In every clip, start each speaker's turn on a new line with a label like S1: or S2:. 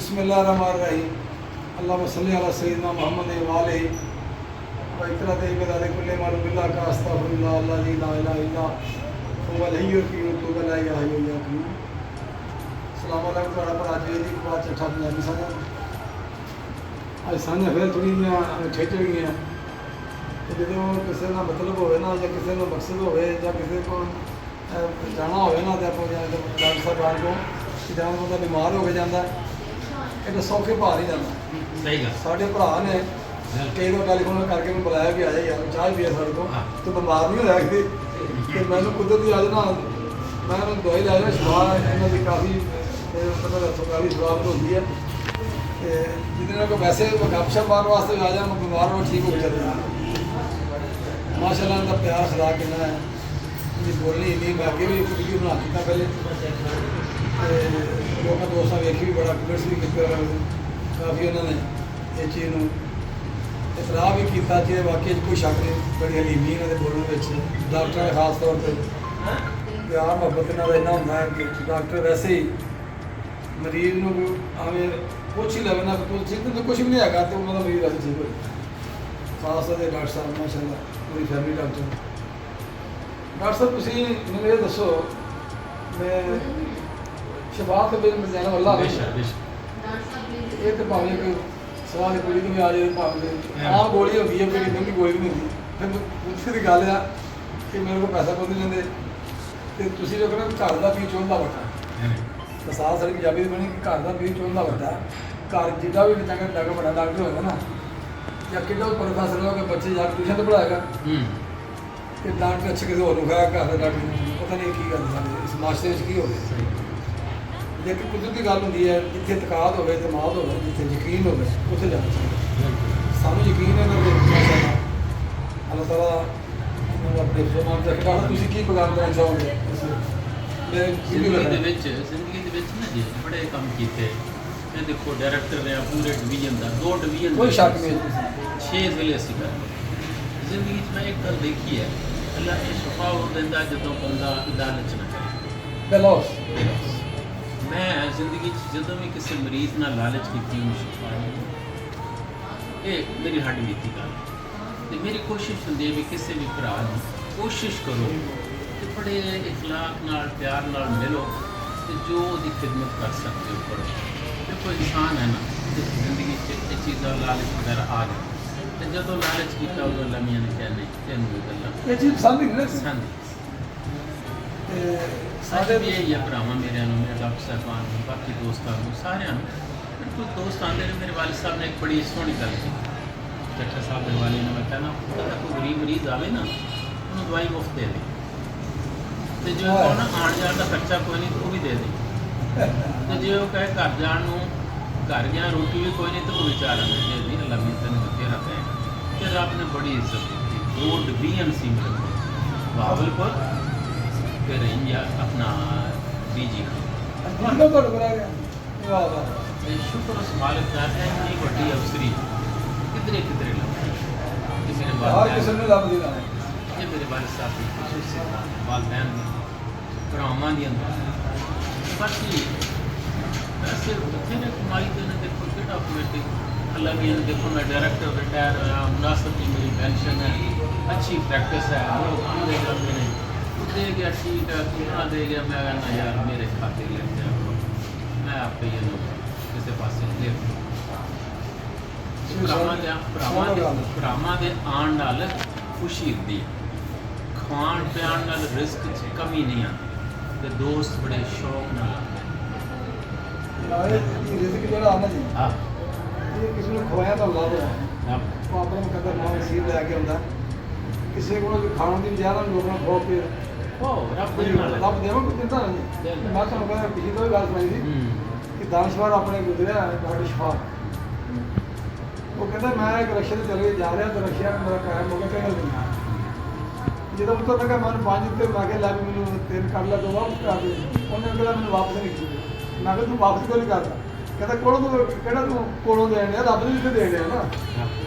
S1: बिस्मिल्लाहिर्रहमानिर्रहीम अल्लाहुम्मा सल्लि अला सय्यिदिना मुहम्मद व आलिहि व इकरात बिदाल कुल्लि मालूम बिल्लाह का अस्तगफिरुल्लाह अल्लाज़ी ला इलाहा इल्ला हुवल हय्युल क़य्यूम तुब ला इलाहा इल्ला हुवा अस्सलाम वालेकुम ਤੁਹਾਡਾ ਭਰਾ ਜੀ ਦੀ ਬਾਤ ਚੱਠਾ ਪੰਜਾਬੀ ਸਾਂਝਾ ਅੱਜ ਸਾਂਝਾ ਫਿਰ ਥੋੜ੍ਹੀਆਂ ਠੇਠ ਗਈਆਂ ਤੇ ਜਦੋਂ ਕਿਸੇ ਦਾ ਮਤਲਬ ਹੋਵੇ ਨਾ ਜਾਂ ਕਿਸੇ ਦਾ ਮਕਸਦ ਹੋਵੇ ਜਾਂ ਕਿਸੇ ਕੋਲ ਜਾਣਾ ਹੋਵੇ ਨਾ ਤੇ ਆਪਾਂ ਡਾਕਟਰ ਸਾਹਿਬ ਆਣ ਕੋਲ ਜਾਂ ਉਹਦਾ ਬਿਮਾਰ ਹੋ ਕੇ ਜਾਂਦਾ ਇਹ ਸੌਖੇ ਭਾਰ ਹੀ ਜਾਂਦਾ।
S2: ਸਹੀ ਗੱਲ।
S1: ਸਾਡੇ ਭਰਾ ਨੇ ਕਈ ਵਾਰ ਟੈਲੀਫੋਨ ਕਰਕੇ ਮੈਨੂੰ ਬੁਲਾਇਆ ਵੀ ਆ ਜਾ ਯਾਰ ਚਾਹ ਪੀਆ ਸਾਡੇ ਕੋਲ ਤੂੰ ਬਿਮਾਰ ਨਹੀਂ ਹੋਇਆ ਕਿਤੇ ਤੇ ਮੈਨੂੰ ਕੁਦਰਤੀ ਅੱਜ ਨਾ ਮੈਂ ਉਹਨੂੰ ਦਵਾਈ ਲੈ ਲਿਆ ਸ਼ਿਫਾ ਇਹਨਾਂ ਦੀ ਕਾਫੀ ਪਤਾ ਦੱਸੋ ਕਾਫੀ ਸਵਾਦ ਹੁੰਦੀ ਹੈ ਤੇ ਜਿਹਦੇ ਨਾਲ ਕੋਈ ਵੈਸੇ ਗੱਪਸ਼ਪ ਮਾਰਨ ਵਾਸਤੇ ਆ ਜਾ ਮੈਂ ਬਿਮਾਰ ਹੋ ਠੀਕ ਹੋ ਜਾਂਦਾ ਮਾਸ਼ਾਅੱਲਾ ਦਾ ਪਿਆਰ ਖੁਦਾ ਕਿੰਨਾ ਹੈ ਜੀ ਬੋਲਣੀ ਨਹੀਂ ਮੈਂ ਅੱਗੇ ਵੀ ਇੱਕ ਵੀਡੀਓ ਬਣਾ ਦਿੱਤਾ ਪਹਿਲੇ ਲੋਕਾਂ ਦੋਸਤਾਂ ਵੇਖੀ ਵੀ ਬੜਾ ਕਮੈਂਟਸ ਵੀ ਕੀਤੇ ਕਾਫੀ ਉਹਨਾਂ ਨੇ ਇਹ ਚੀਜ਼ ਨੂੰ ਇਤਰਾਫ ਵੀ ਕੀਤਾ ਕਿ ਵਾਕਈ ਕੋਈ ਸ਼ੱਕ ਨਹੀਂ ਬੜੀ ਹਲੀਮੀ ਇਹਨਾਂ ਦੇ ਬੋਲਣ ਵਿੱਚ ਡਾਕਟਰਾਂ ਦੇ ਖਾਸ ਤੌਰ 'ਤੇ ਪਿਆਰ ਮੁਹੱਬਤ ਨਾਲ ਇੰਨਾ ਹੁੰਦਾ ਹੈ ਕਿ ਡਾਕਟਰ ਵੈਸੇ ਹੀ ਮਰੀਜ਼ ਨੂੰ ਆਵੇਂ ਪੁੱਛ ਹੀ ਲਵੇ ਨਾ ਕੁਝ ਵੀ ਨਹੀਂ ਹੈਗਾ ਤੇ ਉਹਨਾਂ ਦਾ ਮਰੀਜ਼ ਵੈਸੇ ਠੀਕ ਹੋਏ ਖਾਸ ਤੌਰ 'ਤੇ ਡਾਕਟਰ ਸਾਹਿਬ ਮਾਸ਼ਾਅੱਲਾ ਪੂਰੀ ਫੈਮਿਲੀ ਡਾਕਟਰ ਸਾਹਿਬ ਤੁਸੀਂ ਮੈਨੂੰ ਇਹ ਦੱਸੋ ਮੈਂ ਸ਼ਬਾਤ ਬਿਨ ਮਜ਼ਾਨਾ ਅੱਲਾਹ ਇਹ ਤਾਂ ਭਾਵੇਂ ਕਿ ਸਵਾਲ ਦੀ ਕੁੜੀ ਨੂੰ ਵੀ ਆ ਜਾਏ ਭਾਵੇਂ ਆਮ ਗੋਲੀ ਹੁੰਦੀ ਹੈ ਕੋਈ ਮਹਿੰਗੀ ਗੋਲੀ ਨਹੀਂ ਹੁੰਦੀ ਫਿਰ ਦੂਸਰੀ ਦੀ ਗੱਲ ਆ ਕਿ ਮੇਰੇ ਕੋਲ ਪੈਸਾ ਕੋਈ ਨਹੀਂ ਲੈਂਦੇ ਤੇ ਤੁਸੀਂ ਜੋ ਕਹਿੰਦੇ ਘਰ ਦਾ ਵੀ ਚੋਂਦਾ ਵੱਡਾ ਤਾਂ ਸਾਲ ਸਾਡੀ ਪੰਜਾਬੀ ਦੀ ਬਣੀ ਕਿ ਘਰ ਦਾ ਵੀ ਚੋਂਦਾ ਵੱਡਾ ਘਰ ਜਿੱਡਾ ਵੀ ਚੰਗਾ ਵੱਡਾ ਡਾਕਟਰ ਹੋਏਗਾ ਨਾ ਜਾਂ ਕਿੱਡਾ ਪ੍ਰੋਫੈਸਰ ਹੋਗਾ ਬੱਚੇ ਜਾ ਕੇ ਟਿਊਸ਼ਨ ਤੇ ਪੜ੍ਹਾਏਗਾ ਤੇ ਡਾਕਟਰ ਅੱਛੇ ਕਿਸੇ ਹੋਰ ਨੂੰ ਖਾਇਆ ਘਰ ਦਾ ਡਾਕਟਰ ਪਤਾ ਨਹੀਂ ਕੀ ਗੱਲ ਸਾਡੇ ਇਸ ਮਾਸਟਰ ਵਿੱਚ ਕੀ ਹੋ ਗਿਆ ਲੇਕਿਨ ਕੁਦਰਤੀ ਗੱਲ ਹੁੰਦੀ ਹੈ ਜਿੱਥੇ ਤਕਾਦ ਹੋਵੇ ਦਿਮਾਗ ਹੋਵੇ ਜਿੱਥੇ ਯਕੀਨ ਹੋਵੇ ਉੱਥੇ ਜਾਣਾ ਚਾਹੀਦਾ ਸਾਨੂੰ ਯਕੀਨ ਹੈ ਨਾ ਮਾਸ਼ਾਅੱਲਾ ਅੱਲਾਹ ਤਾਲਾ ਨੂੰ ਆਪਣੇ ਫਰਮਾਨ ਤੇ ਰੱਖਣਾ ਤੁਸੀਂ ਕੀ ਪੈਗਾਮ ਦੇਣਾ ਚਾਹੋਗੇ
S2: ਜ਼ਿੰਦਗੀ ਦੇ ਵਿੱਚ ਨਾ ਜੀ ਬੜੇ ਕੰਮ ਕੀਤੇ ਇਹ ਦੇਖੋ ਡਾਇਰੈਕਟਰ ਰਿਹਾ ਪੂਰੇ ਡਿਵੀਜ਼ਨ ਦਾ 2 ਡਿਵੀਜ਼ਨ
S1: ਕੋਈ ਸ਼ੱਕ ਨਹੀਂ
S2: 6 ਜ਼ਿਲ੍ਹੇ ਅਸੀਂ ਕਰਦੇ ਜ਼ਿੰਦਗੀ 'ਚ ਮੈਂ ਇੱਕ ਗੱਲ ਦੇਖੀ ਹੈ ਅੱਲਾਹ ਇਹ ਸ਼ਫਾ ਉਹ ਦਿੰਦਾ ਜਦੋਂ ਬੰਦਾ ਲਾਲਚ ਨਾ ਕਰੇ
S1: ਬੇਲੋਸ
S2: ਮੈਂ ਜ਼ਿੰਦਗੀ 'ਚ ਜਦੋਂ ਵੀ ਕਿਸੇ ਮਰੀਜ਼ ਨਾਲ ਲਾਲਚ ਕੀਤੀ ਉਹਨੂੰ ਸ਼ਿਫਾ ਇਹ ਮੇਰੀ ਹੱਡ ਬੀਤੀ ਗੱਲ ਤੇ ਮੇਰੀ ਕੋਸ਼ਿਸ਼ ਹੁੰਦੀ ਹੈ ਵੀ ਕਿਸੇ ਵੀ ਭਰਾ ਨੂੰ ਕੋਸ਼ਿਸ਼ ਕਰੋ ਕਿ ਬੜੇ ਇਖਲਾਕ ਨਾਲ ਪਿਆਰ ਨਾਲ ਮਿਲੋ ਤੇ ਜੋ ਉਹਦੀ ਖਿਦਮਤ ਕਰ ਸਕਦੇ ਹੋ ਕਰੋ ਤੇ ਕੋਈ ਇਨਸਾਨ ਹੈ ਨਾ ਜ਼ਿੰਦਗੀ 'ਚ ਇਹ ਚੀਜ਼ਾਂ ਲਾਲਚ ਵਗੈਰਾ ਆ ਜਾਏ ਤੇ ਜਦੋਂ ਲਾਲਚ ਕੀਤਾ ਉਦੋਂ ਅੱਲਾਹ ਮੀਆਂ ਨੇ ਕਿਹਾ ਨਹੀਂ ਤੈਨੂੰ ਇਹ ਗੱਲਾਂ
S1: ਇਹ ਚੀਜ਼ ਪਸੰਦ ਨਹੀਂ
S2: ਪਸੰਦ
S1: ਸਾਡੇ
S2: ਵੀ ਇਹ ਆ ਭਰਾਵਾਂ ਮੇਰਿਆਂ ਨੂੰ ਮੇਰੇ ਡਾਕਟਰ ਸਾਹਿਬਾਨ ਨੂੰ ਬਾਕੀ ਦੋਸਤਾਂ ਨੂੰ ਸਾਰਿਆਂ ਨੂੰ ਬਿਲਕੁਲ ਦੋਸਤ ਆਉਂਦੇ ਨੇ ਮੇਰੇ ਵਾਲਿਦ ਸਾਹਿਬ ਨੇ ਇੱਕ ਬੜੀ ਸੋਹਣੀ ਗੱਲ ਕੀਤੀ ਡਾਕਟਰ ਸਾਹਿਬ ਦੇ ਵਾਲੇ ਨੇ ਮੈਂ ਕਹਿਣਾ ਕੋਈ ਗਰੀਬ ਮਰੀਜ਼ ਆਵੇ ਨਾ ਉਹਨੂੰ ਦਵਾਈ ਮੁਫਤ ਦੇ ਦੇ ਤੇ ਜੇ ਉਹ ਨਾ ਆਉਣ ਜਾਣ ਦਾ ਖਰਚਾ ਕੋਈ ਨਹੀਂ ਉਹ ਵੀ ਦੇ ਦੇ ਤੇ ਜੇ ਉਹ ਕਹੇ ਘਰ ਜਾਣ ਨੂੰ ਘਰ ਗਿਆ ਰੋਟੀ ਵੀ ਕੋਈ ਨਹੀਂ ਤਾਂ ਉਹ ਵਿਚਾਰਾ ਦੇ ਦੀ ਅੱਲਾਹ ਵੀ ਤੈਨੂੰ ਬਥੇਰਾ ਕਹੇਗਾ ਤੇ ਰੱਬ ਨੇ ਬੜੀ ਇੱਜ਼ਤ ਦਿੱਤੀ 2 ਡਿਵੀਜ਼ਨ ਸੀ ਮੇਰੇ ਬਾਵਲਪੁਰ ਫਿਰ ਇੰਡੀਆ ਆਪਣਾ ਬੀਜੀ
S1: ਤੁਹਾਡੇ ਕੋਲ ਆ ਗਿਆ ਵਾਹ ਵਾਹ
S2: ਤੇ ਸ਼ੁਕਰ ਉਸ ਮਾਲਕ ਦਾ ਹੈ ਇੰਨੀ ਵੱਡੀ ਅਫਸਰੀ ਕਿਧਰੇ ਕਿਧਰੇ ਲੱਗੀ ਤੇ ਮੇਰੇ
S1: ਹਰ ਕਿਸੇ
S2: ਬਾਪ
S1: ਨੂੰ ਲੱਭਦੀ ਨਾ
S2: ਇਹ ਮੇਰੇ ਵਾਲਿਦ ਸਾਹਿਬ ਦੀ ਖੁਸ਼ੂਸੀਅਤ ਵਾਲਦੈਨ ਦੀ ਭਰਾਵਾਂ ਦੀ ਬਾਕੀ ਵੈਸੇ ਬਥੇਰੇ ਕਮਾਈ ਦੇ ਨੇ ਦੇਖੋ ਕਿਹੜਾ ਕਮੇਟੀ ਅੱਲਾਹ ਵੀ ਇਹਨੇ ਦੇਖੋ ਮੈਂ ਡਾਇਰੈਕਟਰ ਰਿਟਾਇਰ ਹੋਇਆ ਮੁਨਾਸਬ ਦੀ ਮੇਰੀ ਪੈਨਸ਼ਨ ਹੈ ਅੱਛੀ ਪ੍ਰੈਕਟਿਸ ਹੈ ਲੋਕ ਪੂਰੇ ਕਰਦੇ ਨੇ ਦੇ ਗਿਆ ਠੀਕ ਹੈ ਕਿੰਨਾ ਦੇ ਗਿਆ ਮੈਂ ਕਹਿੰਦਾ ਯਾਰ ਮੇਰੇ ਖਾਤੇ ਲੈ ਕੇ ਮੈਂ ਆਪੇ ਇਹਨੂੰ ਕਿਸੇ ਪਾਸੇ ਲੈ ਭਰਾਵਾਂ ਦੇ ਆਉਣ ਨਾਲ ਖੁਸ਼ੀ ਹੁੰਦੀ ਖਾਣ ਪਿਆਣ ਨਾਲ ਰਿਸਕ 'ਚ ਕਮੀ ਨਹੀਂ ਆਉਂਦੀ ਤੇ ਦੋਸਤ ਬੜੇ ਸ਼ੌਕ ਨਾਲ
S1: ਆਉਂਦੇ ਰਿਜ਼ਕ ਜਿਹੜਾ ਆਉਂਦਾ ਜੀ
S2: ਹਾਂ
S1: ਇਹ ਕਿਸੇ ਨੂੰ ਖਵਾਇਆ ਤਾਂ ਅੱਲਾਹ ਦਾ ਉਹ ਆਪਣੇ ਮੁਕੱਦਰ ਨਾਲ ਨਸੀਬ ਲੈ ਕੇ ਆਉਂਦਾ ਕਿਸੇ ਕੋਲ ਖਾਣ ਦੀ ਜ਼ਿਆਦਾ ਲੋਕਾਂ ਨੂੰ ਖਵਾ ਕੇ
S2: ਉਹ ਰੱਬ ਦੇ ਨਾਲ
S1: ਰੱਬ ਦੇਵਾਂ ਕੋਈ ਦਿੰਦਾ ਨਹੀਂ ਮੈਂ ਤੁਹਾਨੂੰ ਕਹਿੰਦਾ ਪਿਛਲੀ ਤੋਂ ਵੀ ਗੱਲ ਸੁਣਾਈ ਸੀ ਕਿ ਦਾਨਸ਼ਵਰ ਆਪਣੇ ਗੁਜ਼ਰਿਆ ਡਾਕਟਰ ਸ਼ਫਾ ਉਹ ਕਹਿੰਦਾ ਮੈਂ ਇੱਕ ਰਕਸ਼ੇ ਤੇ ਚਲੇ ਜਾ ਰਿਹਾ ਤਾਂ ਰਕਸ਼ਾ ਮੇਰਾ ਕਾਇਮ ਹੋ ਗਿਆ ਕਹਿੰਦਾ ਜਦੋਂ ਉੱਤਰ ਮੈਂ ਕਿਹਾ ਮੈਨੂੰ 5 ਦਿੱਤੇ ਮੈਂ ਕਿਹਾ ਲੈ ਵੀ ਮੈਨੂੰ 3 ਕੱਢ ਲੈ ਦੋ ਵਾਪਸ ਕਰ ਦੇ ਉਹਨੇ ਕਹਿੰਦਾ ਮੈਨੂੰ ਵਾਪਸ ਨਹੀਂ ਕੀਤੀ ਮੈਂ ਕਿਹਾ ਤੂੰ ਵਾਪਸ ਕਿਉਂ ਨਹੀਂ ਕਰਦਾ ਕਹਿੰਦਾ ਕੋਲੋਂ ਤੂੰ ਕਿਹੜਾ ਤੂੰ ਕੋਲੋਂ ਦੇਣ ਡਿਆ ਰੱਬ ਨੇ ਜਿੱਥੇ ਦੇਣ ਡਿਆ ਨਾ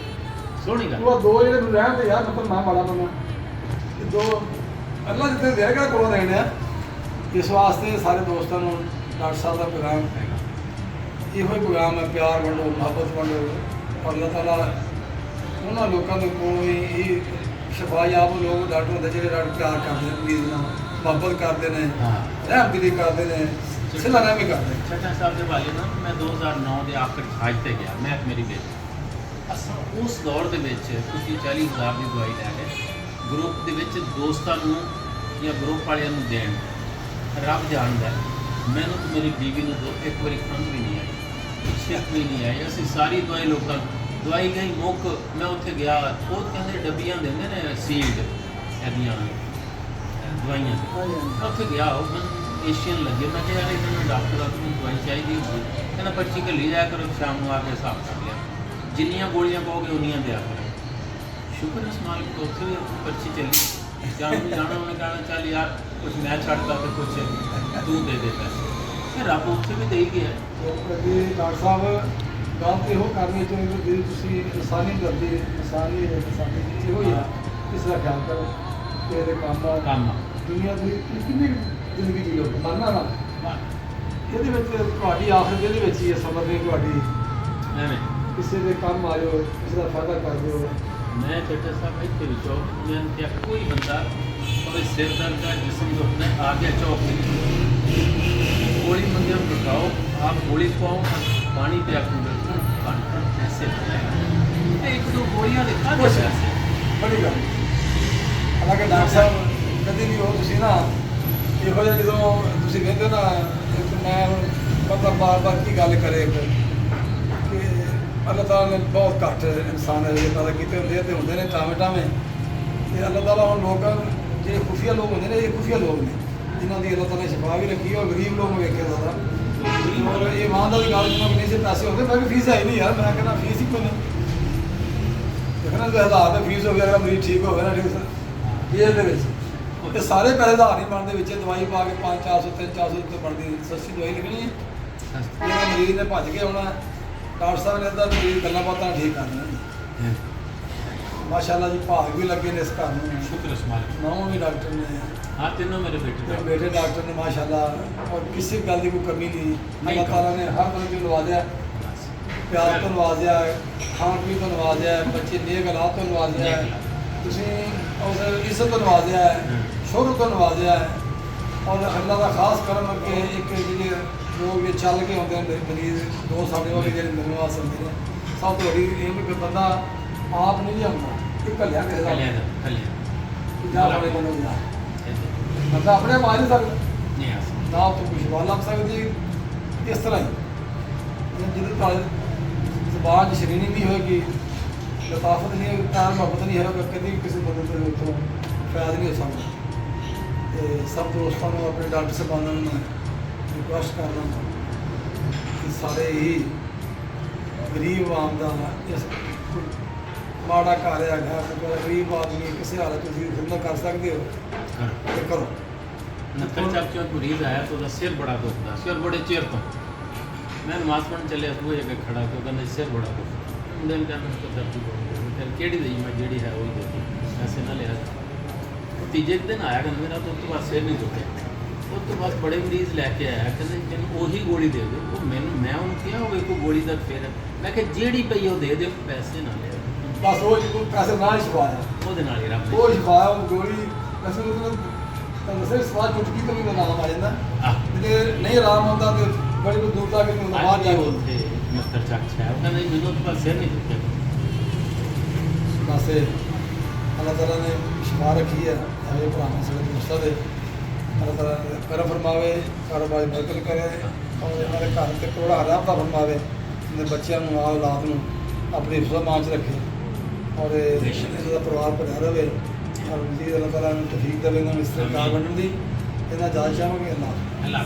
S2: ਸੋਹਣੀ ਗੱਲ
S1: ਉਹ 2 ਜਿਹੜੇ ਨੂੰ ਰਹਿਣ ਦੇ ਯਾਰ ਮਤਲਬ ਮੈਂ ਮਾੜਾ ਬੰਦਾ ਤੇ 2 ਅੱਲਾ ਜਿੱਥੇ ਦੇਗਾ ਕੋਲੋਂ ਦੇਣ ਡਿਆ ਇਸ ਵਾਸਤੇ ਸਾਰੇ ਦੋਸਤਾਂ ਨੂੰ ਡਾਕਟਰ ਸਾਹਿਬ ਦਾ ਪੈਗਾਮ ਇਹੋ ਹੀ ਪੈਗਾਮ ਹੈ, ਪਿਆਰ ਵੰਡੋ, ਮੁਹੱਬਤ ਵੰਡੋ। ਔਰ ਅੱਲਾਹ ਤਾਲਾ ਉਹਨਾਂ ਲੋਕਾਂ ਦੇ ਕੋਲੋਂ ਹੀ ਇਹ ਸ਼ਫਾਯਾਬ ਲੋਕ ਡਾਕਟਰ ਹੁੰਦੇ ਜਿਹੜੇ ਡਾਕਟਰ ਪਿਆਰ ਕਰਦੇ ਨੇ, ਮਰੀਜ਼ ਨਾਲ ਮੁਹੱਬਤ ਕਰਦੇ ਨੇ,
S2: ਹਾਂ
S1: ਰਹਿਮਦਿਲੀ ਕਰਦੇ ਨੇ, ਸਿਲਾ ਰਹਿਮੀ ਕਰਦੇ ਨੇ।
S2: ਚੱਠਾ ਸਾਹਿਬ ਦੇ ਵਾਲੇ ਨਾ ਮੈਂ 2009 ਦੇ ਆਖਰ ਹਜ ਤੇ ਗਿਆ, ਮੈਂ ਤੇ ਮੇਰੀ ਬੇਟੀ। ਅਸਾਂ ਉਸ ਦੌਰ ਦੇ ਵਿੱਚ ਤੁਸੀਂ 40,000 ਦੀ ਦਵਾਈ ਲੈ ਕੇ ਗਰੁੱਪ ਦੇ ਵਿੱਚ ਦੋਸਤਾਂ ਨੂੰ ਜਾਂ ਗਰੁੱਪ ਵਾਲਿਆਂ ਨੂੰ ਦੇਣ, ਰੱਬ ਜਾਣਦਾ ਹੈ, ਮੈਨੂੰ ਤੇ ਮੇਰੀ ਬੀਵੀ ਨੂੰ ਇੱਕ ਵਾਰੀ ਖੰਘ ਵੀ ਨਹੀਂ ਆਈ, ਛਿੱਕ ਵੀ ਨਹੀਂ ਆਈ। ਅਸੀਂ ਸਾਰੀ ਦਵਾਈ ਲੋਕਾਂ ਨੂੰ ਦਵਾਈ ਗਈ ਮੁੱਕ। ਮੈਂ ਉੱਥੇ ਗਿਆ, ਉਹ ਕਹਿੰਦੇ ਡੱਬੀਆਂ ਦਿੰਦੇ ਨੇ ਸੀਲਡ ਇਹਦੀਆਂ ਦਵਾਈਆਂ। ਮੈਂ ਉੱਥੇ ਗਿਆ, ਉਹ ਮੈਨੂੰ ਏਸ਼ੀਅਨ ਲੱਗੇ। ਮੈਂ ਕਿਹਾ ਯਾਰ ਇਹਨਾਂ ਨੂੰ ਡਾਕਟਰ ਦਾ ਮੈਨੂੰ ਦਵਾਈ ਚਾਹੀਦੀ ਹੋਊਗੀ। ਕਹਿੰਦਾ ਪਰਚੀ ਘੱਲੀ ਜਾਇਆ ਕਰੋ, ਸ਼ਾਮ ਨੂੰ ਆ ਕੇ ਹਿਸਾਬ ਕਰ ਲਿਆ, ਜਿੰਨੀਆਂ ਗੋਲੀਆਂ ਕਹੋਗੇ ਉਨੀਆਂ ਦਿਆ ਕਰੋ। ਸ਼ੁਕਰ ਇਸ ਮਾਲਕ ਤੋਂ, ਉੱਥੇ ਵੀ ਆਪਣੀ ਪਰਚੀ ਚੱਲੀ। ਜਾਣ ਨੂੰ ਜਾਣਾ, ਉਹਨੇ ਕਹਿਣਾ ਚੱਲ ਯਾਰ ਕੁਛ ਮੈਂ ਛੱਡਦਾ ਤੇ ਕੁਛ ਤੂੰ ਦੇ ਦੇ ਪੈਸੇ। ਫਿਰ ਰੱਬ ਉੱਥੇ ਵੀ ਦੇ ਹੀ ਗਿਆ।
S1: ਅੱਗੇ ਡਾਕਟਰ ਸਾਹਿਬ ਗੱਲ ਤਾਂ ਇਹੋ ਕਰਨੀ ਚਾਹੀਦੀ ਜਿਹੜੀ ਤੁਸੀਂ ਇਨਸਾਨੀ ਦਰਦੀ ਇਨਸਾਨੀ ਇਹੋ ਹੀ ਆ, ਇਸ ਦਾ ਖਿਆਲ ਕਰੋ ਕਿ ਇਹਦੇ ਕੰਮ
S2: ਆ।
S1: ਦੁਨੀਆ ਦੀ ਕਿੰਨੀ ਜ਼ਿੰਦਗੀ ਜੀ ਲੋ ਮਰਨਾ ਨਾ, ਇਹਦੇ ਵਿੱਚ ਤੁਹਾਡੀ ਆਖਰ ਇਹਦੇ ਵਿੱਚ ਹੀ ਹੈ, ਸਮਝ ਨਹੀਂ ਤੁਹਾਡੀ
S2: ਐਵੇਂ
S1: ਕਿਸੇ ਦੇ ਕੰਮ ਆ ਜਾਓ, ਕਿਸੇ ਦਾ ਫਾਇਦਾ ਕਰ ਦਿਓ।
S2: ਮੈਂ ਚੱਠਾ ਸਾਹਿਬ ਇੱਥੇ ਵੀ ਚੌਕ ਮੈਂ ਕਿਹਾ ਕੋਈ ਬੰਦਾ ਉਹਦੇ ਸਿਰ ਦਰਦ ਦਾ ਜਿਸਮ ਦੁਖਦਾ ਹੈ, ਆ ਗਿਆ चौक में गोली मंदिर में खाओ, आप गोली पाओ, पानी पे आप ऐसे एक दो गोलियां दिखा दो ऐसे
S1: ਬੜੀ ਗੱਲ। ਹਾਲਾਂਕਿ ਡਾਕਟਰ ਸਾਹਿਬ ਕਦੀ ਵੀ ਉਹ ਤੁਸੀਂ ਨਾ ਇਹੋ ਜਿਹਾ ਜਦੋਂ ਤੁਸੀਂ ਕਹਿੰਦੇ ਨਾ, ਇੱਕ ਮੈਂ ਹੁਣ ਬੰਦਾ ਬਾਰ-ਬਾਰ ਕੀ ਗੱਲ ਕਰੇ ਕਿ ਅੱਲਾਹ ਤਾਲਾ ਨੇ ਬਹੁਤ ਘੱਟ ਇਨਸਾਨ ਹੈ ਜਿਹਨਾਂ ਦਾ ਕੀਤੇ ਹੁੰਦੇ ਆ ਤੇ ਹੁੰਦੇ ਨੇ ਟਾਵੇਂ ਤੇ ਅੱਲਾਹ ਤਾਲਾ ਹੁਣ ਲੋਕਾਂ ਜਿਹੜੇ ਖੁਫੀਆ ਲੋਕ ਹੁੰਦੇ ਨੇ, ਇਹ ਖੁਫੀਆ ਲੋਕ ਨੇ ਜਿਨ੍ਹਾਂ ਦੀ ਅੱਲਾਹ ਤਾਲਾ ਨੇ ਸ਼ਿਫਾ ਵੀ ਰੱਖੀ ਔਰ ਗਰੀਬ ਲੋਕ ਵੇਖੇ ਜ਼ਿਆਦਾ। ਔਰ ਇਹ ਇਮਾਨਦਾਰ ਦੀ ਗੱਲ ਜਿੰਨਾ ਕਿੰਨੇ ਸੇ ਪੈਸੇ ਹੁੰਦੇ, ਮੈਂ ਵੀ ਫੀਸ ਹੈ ਹੀ ਨਹੀਂ ਯਾਰ, ਮੈਂ ਕਹਿੰਦਾ ਫੀਸ ਹੀ ਕੋਈ ਨਹੀਂ। ਦੇਖਣਾ ਜੇ 1000 ਰੁਪਏ ਫੀਸ ਹੋ ਗਿਆ, ਅਗਰ ਮਰੀਜ਼ ਠੀਕ ਹੋਵੇ ਨਾ ਠੀਕ ਜੇਲ੍ਹ ਦੇ ਵਿੱਚ, ਤੇ ਸਾਰੇ ਪੈਸੇ 1000 ਨਹੀਂ ਬਣਦੇ, ਵਿੱਚ ਦਵਾਈ ਪਾ ਕੇ 500 400 300 ਉੱਤੇ ਬਣਦੀ ਸਸਤੀ ਦਵਾਈ ਲਿਖਣੀ ਹੈ। ਜਿਹੜਾ ਮਰੀਜ਼ ਨੇ ਭੱਜ ਕੇ ਆਉਣਾ, ਡਾਕਟਰ ਸਾਹਿਬ ਨੇ ਇੱਦਾਂ ਮਰੀਜ਼ ਗੱਲਾਂ ਬਾਤਾਂ ਠੀਕ ਕਰ ਦੇਣਾ। ਮਾਸ਼ਾਅੱਲਾ ਜੀ, ਭਾਗ ਵੀ ਲੱਗੇ ਨੇ ਇਸ ਘਰ ਨੂੰ।
S2: शुक्र इस मालिक
S1: ਨੌਂ ਵੀ ਡਾਕਟਰ ਨੇ,
S2: हाँ तीनों मेरे बेटे
S1: ਤੇ ਬੇਟੇ ਡਾਕਟਰ ਨੇ ਮਾਸ਼ਾਅੱਲਾ, ਔਰ ਕਿਸੇ ਗੱਲ ਦੀ ਕੋਈ ਕਮੀ ਨਹੀਂ। ਅੱਲਾਹ ਤਾਲਾ ਨੇ ਹਰ ਬੰਦੇ ਨੂੰ ਨਵਾਜ਼ਿਆ, ਪਿਆਰ ਤੋਂ ਨਵਾਜ਼ਿਆ, ਖਾਣ ਪੀਣ ਤੋਂ ਨਵਾਜ਼ਿਆ, ਬੱਚੇ ਨੇਕ ਹਾਲਾਤ ਤੋਂ ਨਵਾਜ਼ਿਆ, ਤੁਸੀਂ ਉਸ ਇੱਜ਼ਤ ਤੋਂ ਨਵਾਜ਼ਿਆ, ਸ਼ੋਹਰਤ ਤੋਂ ਨਵਾਜ਼ਿਆ। ਔਰ ਅੱਲਾਹ ਦਾ ਖਾਸ ਕਰਮ ਅੱਗੇ ਇੱਕ ਜਿਹੜੇ ਲੋਕ ਇਹ ਚੱਲ ਕੇ ਆਉਂਦੇ ਨੇ ਮਰੀਜ਼, ਦੋ ਸਾਡੇ ਵਾਲੇ ਜਿਹੜੇ ਮਿਲਣ ਵਾਸਤੇ ਹੁੰਦੇ ਨੇ, ਸਭ ਤੋਂ ਵੱਡੀ ਇਹ ਵੀ ਬੰਦਾ ਆਪ ਨਹੀਂ ਲਿਆਉਂਦਾ, ਇਹ ਘੱਲਿਆ ਕਿਸੇ ਦਾ ਜਾ ਬੜੇ ਬਣੂਗਾ। ਬੰਦਾ ਆਪਣੇ ਆਪ ਆ ਨਹੀਂ ਸਕਦਾ ਨਾ, ਉੱਥੇ ਕੁਛ ਵਾਲ ਲੱਗ ਸਕਦੀ ਇਸ ਤਰ੍ਹਾਂ ਹੀ। ਜਿਹਦੇ ਕੋਲ ਜ਼ਬਾਨ 'ਚ ਸ਼ਰੀਨੀ ਨਹੀਂ ਹੋਏਗੀ, ਲਤਾਫਤ ਨਹੀਂ ਹੋਏਗੀ, ਪਿਆਰ ਮੁਹੱਬਤ ਨਹੀਂ ਹੋਏਗਾ, ਕਦੀ ਵੀ ਕਿਸੇ ਬੰਦੇ ਤੋਂ ਉੱਥੋਂ ਫਾਇਦਾ ਨਹੀਂ ਹੋ ਸਕਦਾ। ਤੇ ਸਭ ਦੋਸਤਾਂ ਨੂੰ, ਆਪਣੇ ਡਾਕਟਰ ਸਾਹਿਬਾਨਾਂ ਨੂੰ ਮੈਂ ਰਿਕੁਐਸਟ ਕਰਦਾ ਕਿ ਸਾਰੇ ਹੀ ਗਰੀਬ ਆਮ ਦਾ ਇਸ ਮਾੜਾ ਘਰ ਹੈਗਾ, ਗਰੀਬ ਆਦਮੀ ਕਿਸੇ ਹਾਲਤ ਤੁਸੀਂ ਖਿਦਮਤ ਕਰ ਸਕਦੇ ਹੋ ਤੇ ਕਰੋ।
S2: नक्कल साहब चौक मरीज आया तो उसका सिर बड़ा दुखता सी और बड़े चेर तो मैं नमाज पढ़ने चलिया वो जगह खड़ा तो कहते सिर बड़ा दुखता मुंडे ने कहना उसको दर्द फिर केड़ी दी मैं जेड़ी है वही देती ऐसे ना लिया। तीजे दिन आया कहना मेरा तो उसके बाद सिर नहीं दुखे, उस तो बाद बड़े मरीज लैके आया कहते जिन वही गोली दे दो। वो मैंने मैं उन्होंने किया वो एक गोली का फिर मैं कि जेड़ी पई वो दे दे, पैसे ना ले
S1: बस वो पैसे ना ही छुपाया,
S2: वो रब
S1: वो छुपाया वो गोली वैसे मतलब वैसे स्वाद चुटकी तो भी नाम आ जाता जे नहीं आराम होता तो बड़ी कोई दूर तक बाहर जाके
S2: बोलते मस्तर चक है वो कहते मैंने तो बस सिर नहीं दुखे।
S1: बस अल्लाह ताला ने शिफा रखी है हमें पुराना से दोस्तों दे, अल्लाह ताला करम फरमावे, कारोबार बरकत करे और हमारे घर ते कोड़ा आराम दा फरमावे, अपने बच्चों को औलाद को अपनी हिफ्ज़ मान च रखे और इनका परिवार बढ़िया रहे और मज़ीद अल्लाह ताला ने तौफीक देवे इन्होंने इस तरह कार बनने की। इन्हें इजाज़त चाहूँगी। अल्लाह
S2: अल्लाह